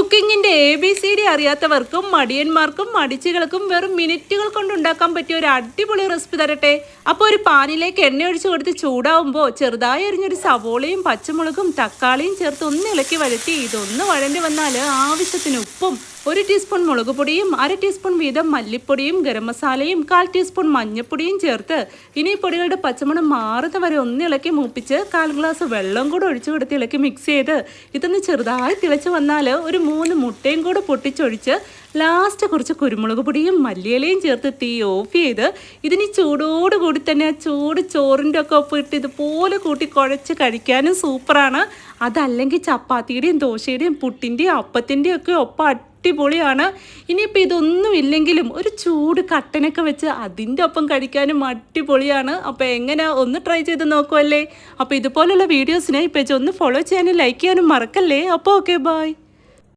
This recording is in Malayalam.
കുക്കിങ്ങിന്റെ ABCD അറിയാത്തവർക്കും മടിയന്മാർക്കും മടിച്ചികൾക്കും വെറും മിനിറ്റുകൾ കൊണ്ട് ഉണ്ടാക്കാൻ പറ്റിയ ഒരു അടിപൊളി റെസിപ്പി തരട്ടെ. അപ്പോൾ ഒരു പാനിലേക്ക് എണ്ണ ഒഴിച്ച് കൊടുത്ത് ചൂടാവുമ്പോൾ ചെറുതായി അരിഞ്ഞൊരു സവോളയും പച്ചമുളകും തക്കാളിയും ചേർത്ത് ഒന്ന് ഇളക്കി വഴറ്റി ഇതൊന്ന് വഴണ്ടി വന്നാൽ ആവശ്യത്തിന് ഉപ്പും 1 ടീസ്പൂൺ മുളക് പൊടിയും 1/2 ടീസ്പൂൺ വീതം മല്ലിപ്പൊടിയും ഗരം മസാലയും 1/4 ടീസ്പൂൺ മഞ്ഞൾപ്പൊടിയും ചേർത്ത് ഇനി പൊടികളുടെ പച്ചമണം മാറുന്ന വരെ ഒന്ന് ഇളക്കി മൂപ്പിച്ച് 1/4 ഗ്ലാസ് വെള്ളം കൂടെ ഒഴിച്ചു കൊടുത്ത് ഇളക്കി മിക്സ് ചെയ്ത് ഇതൊന്ന് ചെറുതായി തിളച്ച് വന്നാൽ ഒരു 3 മുട്ടയും കൂടെ പൊട്ടിച്ചൊഴിച്ച് ലാസ്റ്റ് കുറച്ച് കുരുമുളക് പൊടിയും മല്ലിയിലയും ചേർത്ത് തീ ഓഫ് ചെയ്ത് ഇതിന് ചൂടോടുകൂടി തന്നെ ആ ചൂട് ചോറിൻ്റെ ഒക്കെ ഒപ്പം ഇട്ട് ഇതുപോലെ കൂട്ടി കുഴച്ച് കഴിക്കാനും സൂപ്പറാണ്. അതല്ലെങ്കിൽ ചപ്പാത്തിയുടെയും ദോശയുടെയും പുട്ടിൻ്റെയും അപ്പത്തിൻ്റെയും ഒക്കെ ഒപ്പം അടിപൊളിയാണ്. ഇനിയിപ്പോൾ ഇതൊന്നും ഇല്ലെങ്കിലും ഒരു ചൂട് കട്ടനൊക്കെ വെച്ച് അതിൻ്റെ ഒപ്പം കഴിക്കാനും അടിപൊളിയാണ്. അപ്പോൾ എങ്ങനെ ഒന്ന് ട്രൈ ചെയ്ത് നോക്കുമല്ലേ. അപ്പോൾ ഇതുപോലുള്ള വീഡിയോസിനെ ഇപ്പോൾ ഒന്ന് ഫോളോ ചെയ്യാനും ലൈക്ക് ചെയ്യാനും മറക്കല്ലേ. അപ്പോൾ ഓക്കെ, ബൈ.